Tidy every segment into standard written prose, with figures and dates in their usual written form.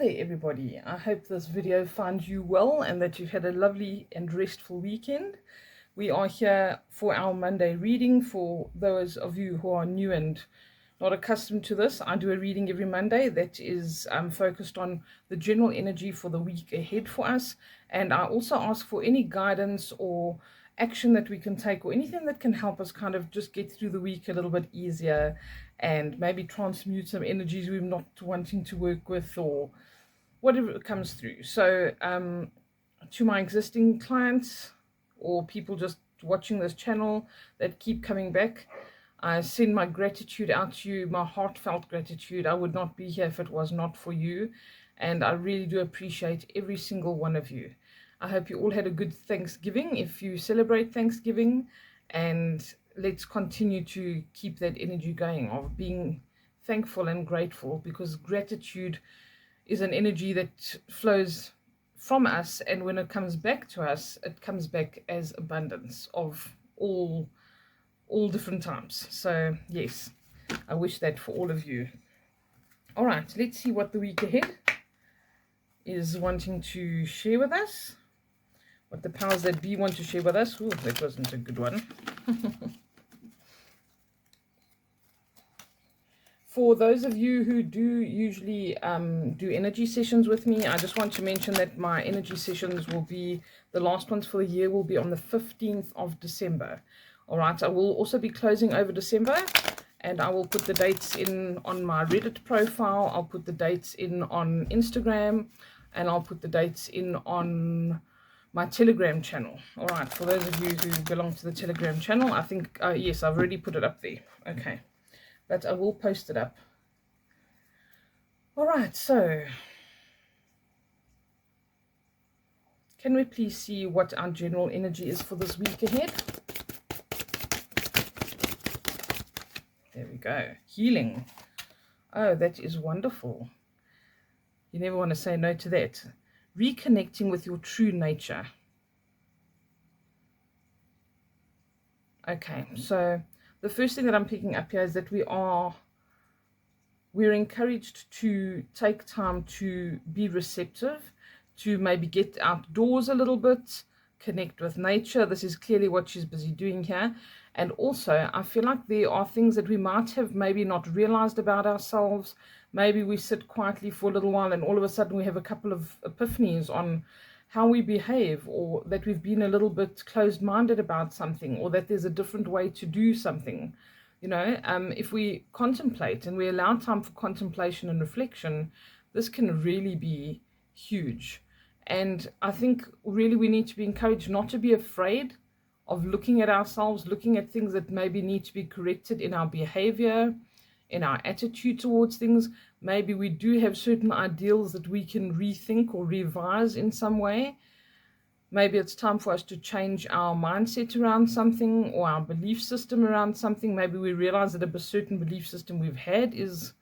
there everybody. I hope this video finds you well and that you've had a lovely and restful weekend. We are here for our Monday reading. For those of you who are new and not accustomed to this, I do a reading every Monday that is focused on the general energy for the week ahead for us, and I also ask for any guidance or action that we can take or anything that can help us kind of just get through the week a little bit easier and maybe transmute some energies we're not wanting to work with or whatever comes through. So to my existing clients or people just watching this channel that keep coming back, I send my gratitude out to you, my heartfelt gratitude. I would not be here if it was not for you, and I really do appreciate every single one of you. I hope you all had a good Thanksgiving if you celebrate Thanksgiving, and let's continue to keep that energy going of being thankful and grateful, because gratitude is an energy that flows from us, and when it comes back to us, it comes back as abundance of all different types. So yes, I wish that for all of you. All right, let's see what the week ahead is wanting to share with us, what the powers that be want to share with us. Ooh, that wasn't a good one. For those of you who do usually do energy sessions with me, I just want to mention that my energy sessions will be, the last ones for the year will be on the 15th of December. All right, I will also be closing over December, and I will put the dates in on my Reddit profile. I'll put the dates in on Instagram, and I'll put the dates in on my Telegram channel. All right, for those of you who belong to the Telegram channel, I think, yes, I've already put it up there. Okay, but I will post it up. All right, so can we please see what our general energy is for this week ahead? There we go. Healing. Oh, that is wonderful. You never want to say no to that. Reconnecting with your true nature. Okay, so the first thing that I'm picking up here is that we're encouraged to take time to be receptive, to maybe get outdoors a little bit, connect with nature. This is clearly what she's busy doing here. And also, I feel like there are things that we might have maybe not realized about ourselves. Maybe we sit quietly for a little while and all of a sudden we have a couple of epiphanies on how we behave, or that we've been a little bit closed-minded about something, or that there's a different way to do something. You know, if we contemplate and we allow time for contemplation and reflection, this can really be huge. And I think really we need to be encouraged not to be afraid of looking at ourselves, looking at things that maybe need to be corrected in our behavior, in our attitude towards things. Maybe we do have certain ideals that we can rethink or revise in some way. Maybe it's time for us to change our mindset around something, or our belief system around something. Maybe we realize that a certain belief system we've had is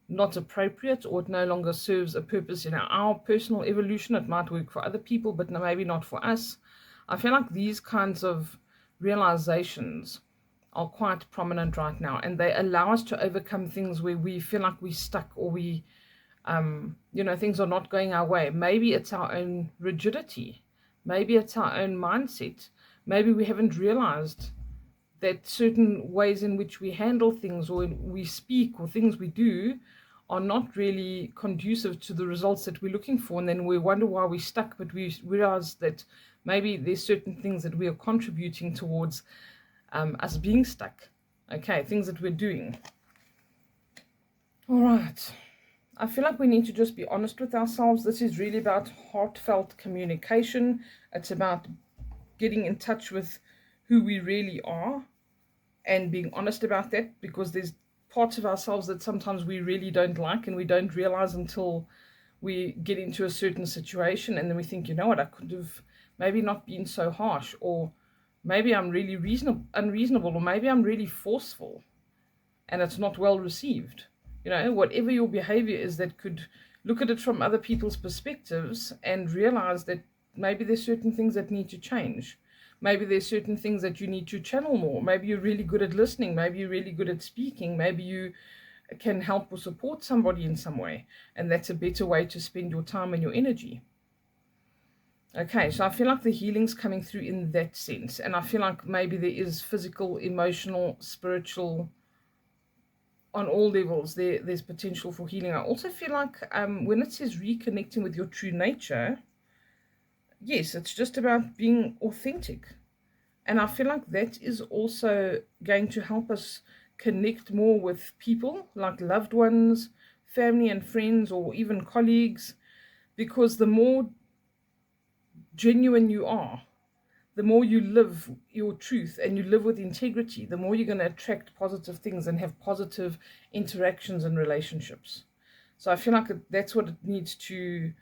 not appropriate, or it no longer serves a purpose in our personal evolution. It might work for other people, but maybe not for us. I feel like these kinds of realizations are quite prominent right now, and they allow us to overcome things where we feel like we're stuck, or we, you know, things are not going our way. Maybe it's our own rigidity. Maybe it's our own mindset. Maybe we haven't realized that certain ways in which we handle things, or we speak, or things we do are not really conducive to the results that we're looking for. And then we wonder why we're stuck, but we realize that maybe there's certain things that we are contributing towards us being stuck. Okay, things that we're doing. All right. I feel like we need to just be honest with ourselves. This is really about heartfelt communication. It's about getting in touch with who we really are and being honest about that, because there's parts of ourselves that sometimes we really don't like, and we don't realize until we get into a certain situation, and then we think, you know what, I could have maybe not been so harsh, or maybe I'm really unreasonable, or maybe I'm really forceful, and it's not well received. You know, whatever your behavior is, that could look at it from other people's perspectives and realize that maybe there's certain things that need to change. Maybe there's certain things that you need to channel more. Maybe you're really good at listening. Maybe you're really good at speaking. Maybe you can help or support somebody in some way, and that's a better way to spend your time and your energy. Okay, so I feel like the healing's coming through in that sense, and I feel like maybe there is physical, emotional, spiritual, on all levels there's potential for healing. I also feel like when it says reconnecting with your true nature, yes, it's just about being authentic. And I feel like that is also going to help us connect more with people, like loved ones, family and friends, or even colleagues, because the more genuine you are, the more you live your truth and you live with integrity, the more you're going to attract positive things and have positive interactions and relationships. So I feel like that's what it needs to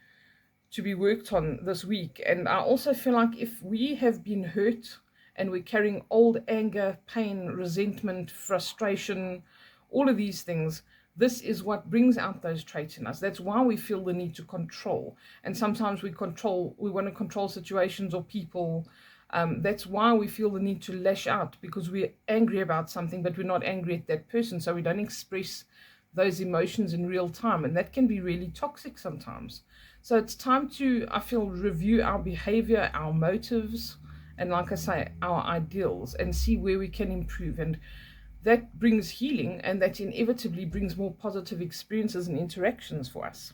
be worked on this week. And I also feel like if we have been hurt and we're carrying old anger, pain, resentment, frustration, all of these things, this is what brings out those traits in us. That's why we feel the need to control. And sometimes we want to control situations or people. That's why we feel the need to lash out, because we're angry about something, but we're not angry at that person. So we don't express those emotions in real time. And that can be really toxic sometimes. So it's time to, I feel, review our behavior, our motives, and like I say, our ideals, and see where we can improve. And that brings healing, and that inevitably brings more positive experiences and interactions for us.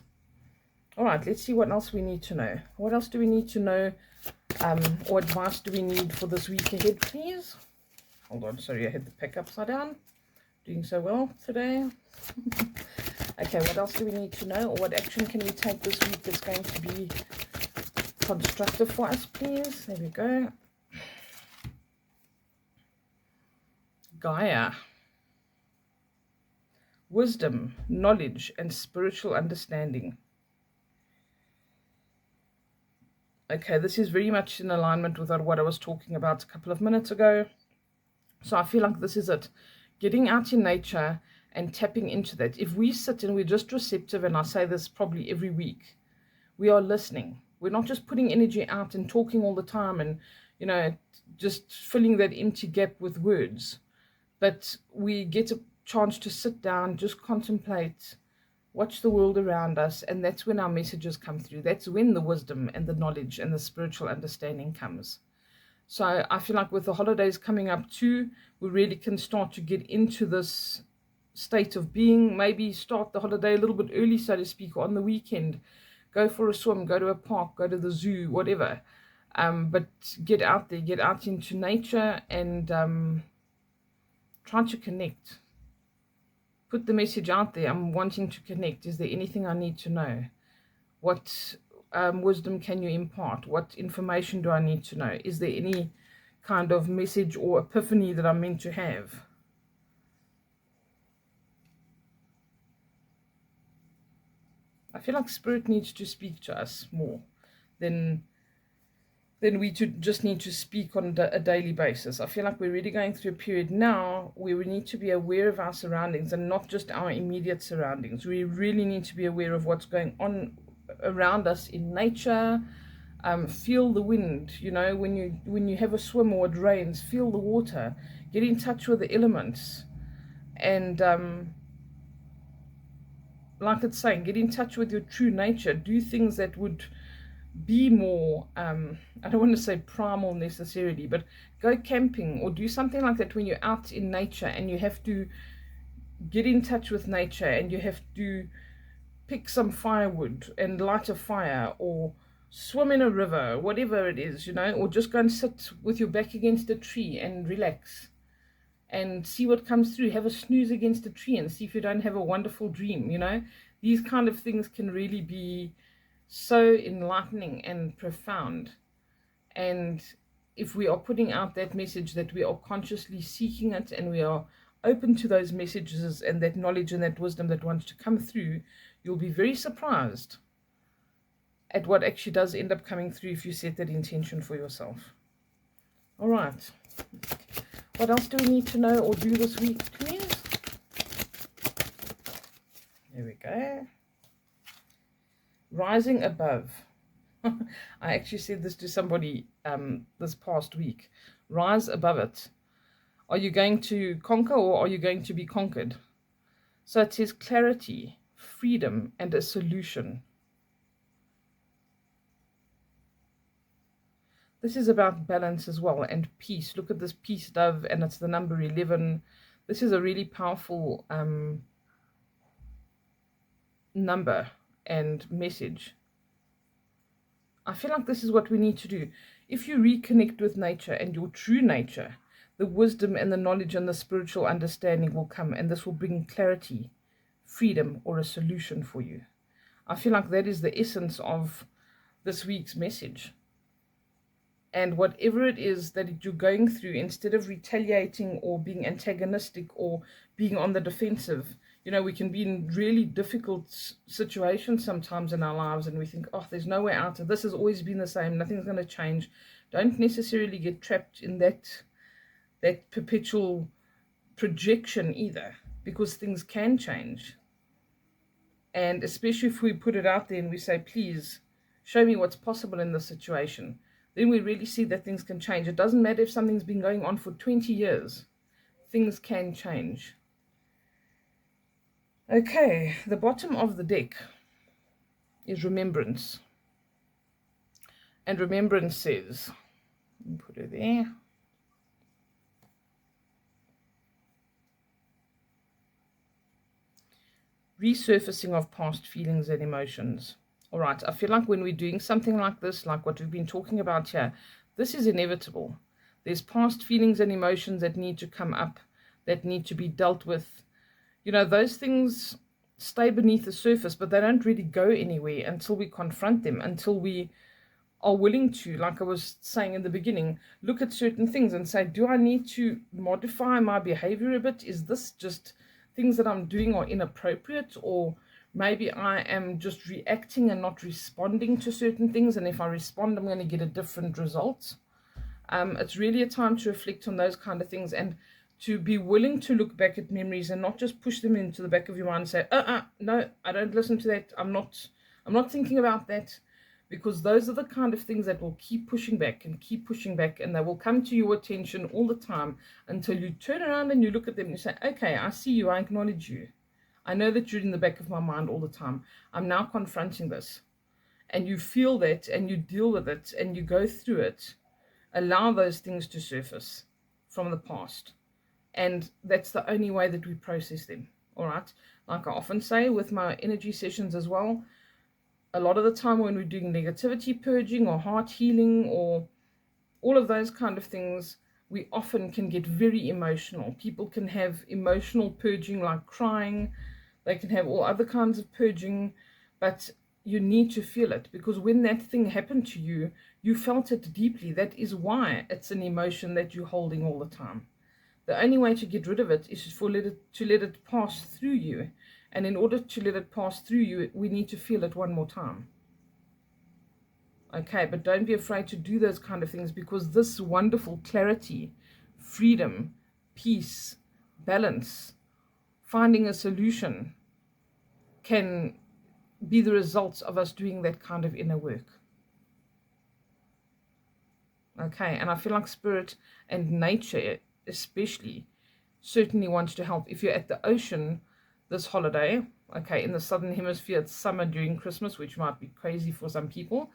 All right, let's see what else we need to know. What else do we need to know, or advice do we need for this week ahead, please? Hold on, sorry, I had the pack upside down. Doing so well today. Okay, what else do we need to know, or what action can we take this week that's going to be constructive for us, please? There we go. Gaia. Wisdom, knowledge, and spiritual understanding. Okay, this is very much in alignment with what I was talking about a couple of minutes ago. So I feel like this is it. Getting out in nature and tapping into that. If we sit and we're just receptive, and I say this probably every week, we are listening. We're not just putting energy out and talking all the time and, just filling that empty gap with words. But we get a chance to sit down, just contemplate, watch the world around us, and that's when our messages come through. That's when the wisdom and the knowledge and the spiritual understanding comes. So I feel like with the holidays coming up too, we really can start to get into this state of being. Maybe start the holiday a little bit early, so to speak, or on the weekend. Go for a swim, go to a park, go to the zoo, whatever. But get out there, get out into nature, and try to connect. Put the message out there. I'm wanting to connect. Is there anything I need to know? What wisdom can you impart? What information do I need to know? Is there any kind of message or epiphany that I'm meant to have? I feel like Spirit needs to speak to us more than we just need to speak on a daily basis. I feel like we're really going through a period now where we need to be aware of our surroundings, and not just our immediate surroundings. We really need to be aware of what's going on around us in nature. Feel the wind, when you have a swim or it rains, feel the water, get in touch with the elements, and like it's saying, get in touch with your true nature. Do things that would be more, I don't want to say primal necessarily, but go camping or do something like that when you're out in nature and you have to get in touch with nature, and you have to pick some firewood and light a fire, or swim in a river, whatever it is, or just go and sit with your back against a tree and relax and see what comes through. Have a snooze against a tree and see if you don't have a wonderful dream. These kind of things can really be so enlightening and profound. And if we are putting out that message, that we are consciously seeking it, and we are open to those messages and that knowledge and that wisdom that wants to come through, you'll be very surprised at what actually does end up coming through if you set that intention for yourself. All right. What else do we need to know or do this week, please? There we go. Rising above. I actually said this to somebody this past week. Rise above it. Are you going to conquer, or are you going to be conquered? So it says clarity, freedom, and a solution. This is about balance as well, and peace. Look at this peace dove, and it's the number 11. This is a really powerful number and message. I feel like this is what we need to do. If you reconnect with nature and your true nature, the wisdom and the knowledge and the spiritual understanding will come, and this will bring clarity, freedom, or a solution for you. I feel like that is the essence of this week's message. And whatever it is that you're going through, instead of retaliating or being antagonistic or being on the defensive, you know, we can be in really difficult situations sometimes in our lives, and we think, oh, there's no way out. This has always been the same. Nothing's going to change. Don't necessarily get trapped in that perpetual projection either, because things can change. And especially if we put it out there and we say, please, show me what's possible in this situation, then we really see that things can change. It doesn't matter if something's been going on for 20 years. Things can change. Okay, the bottom of the deck is remembrance. And remembrance says, put it there. Resurfacing of past feelings and emotions. All right, I feel like when we're doing something like this, like what we've been talking about here, this is inevitable. There's past feelings and emotions that need to come up, that need to be dealt with. You know, those things stay beneath the surface, but they don't really go anywhere until we confront them, until we are willing to, like I was saying in the beginning, look at certain things and say, do I need to modify my behavior a bit? Is this just things that I'm doing are inappropriate, or maybe I am just reacting and not responding to certain things, and if I respond, I'm going to get a different result. It's really a time to reflect on those kind of things, and to be willing to look back at memories and not just push them into the back of your mind and say, no, I don't listen to that. I'm not thinking about that. Because those are the kind of things that will keep pushing back, and they will come to your attention all the time until you turn around and you look at them and you say, okay, I see you, I acknowledge you. I know that you're in the back of my mind all the time. I'm now confronting this. And you feel that, and you deal with it, and you go through it. Allow those things to surface from the past. And that's the only way that we process them. All right? Like I often say with my energy sessions as well, a lot of the time when we're doing negativity purging or heart healing or all of those kind of things, we often can get very emotional. People can have emotional purging like crying. They can have all other kinds of purging, but you need to feel it, because when that thing happened to you, you felt it deeply. That is why it's an emotion that you're holding all the time. The only way to get rid of it is to let it pass through you. And in order to let it pass through you, we need to feel it one more time. Okay, but don't be afraid to do those kind of things, because this wonderful clarity, freedom, peace, balance, finding a solution can be the results of us doing that kind of inner work. Okay, and I feel like spirit and nature especially certainly wants to help. If you're at the ocean this holiday, okay, in the southern hemisphere it's summer during Christmas, which might be crazy for some people,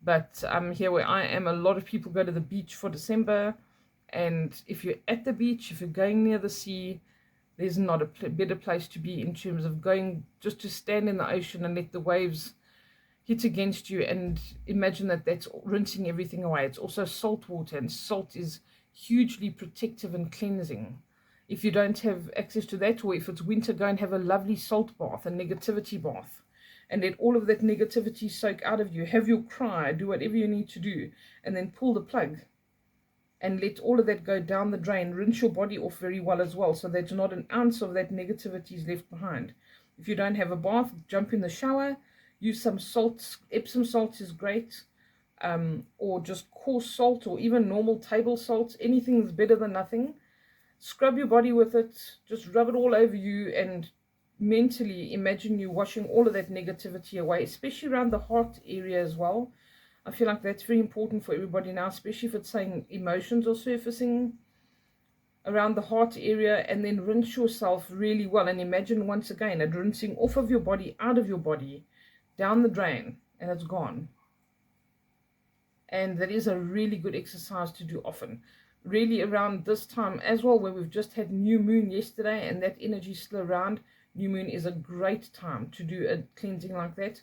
but here where I am, a lot of people go to the beach for December. And if you're at the beach, if you're going near the sea, there's not a better place to be in terms of going just to stand in the ocean and let the waves hit against you, and imagine that that's rinsing everything away. It's also salt water, and salt is hugely protective and cleansing. If you don't have access to that, or if it's winter, go and have a lovely salt bath, a negativity bath, and let all of that negativity soak out of you. Have your cry, do whatever you need to do, and then pull the plug and let all of that go down the drain. Rinse your body off very well as well, so that not an ounce of that negativity is left behind. If you don't have a bath, jump in the shower, use some salt. Epsom salt is great, or just coarse salt, or even normal table salt. Anything is better than nothing. Scrub your body with it, just rub it all over you, and mentally imagine you washing all of that negativity away, especially around the heart area as well. I feel like that's very important for everybody now, especially if it's saying emotions are surfacing. around the heart area, and then rinse yourself really well. And imagine once again a rinsing off of your body, out of your body, down the drain, and it's gone. And that is a really good exercise to do often. Really around this time as well, where we've just had new moon yesterday and that energy is still around, new moon is a great time to do a cleansing like that,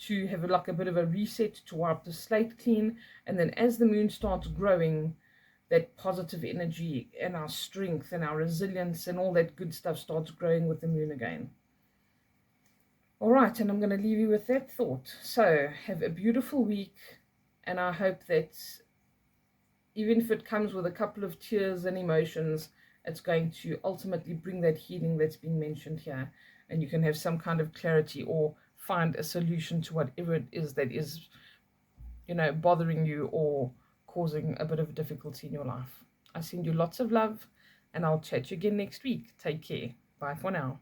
to have like a bit of a reset, to wipe the slate clean. And then as the moon starts growing, that positive energy and our strength and our resilience and all that good stuff starts growing with the moon again. All right, and I'm going to leave you with that thought. So have a beautiful week, and I hope that even if it comes with a couple of tears and emotions, it's going to ultimately bring that healing that's been mentioned here, and you can have some kind of clarity or find a solution to whatever it is that is, bothering you or causing a bit of difficulty in your life. I send you lots of love, and I'll chat you again next week. Take care. Bye for now.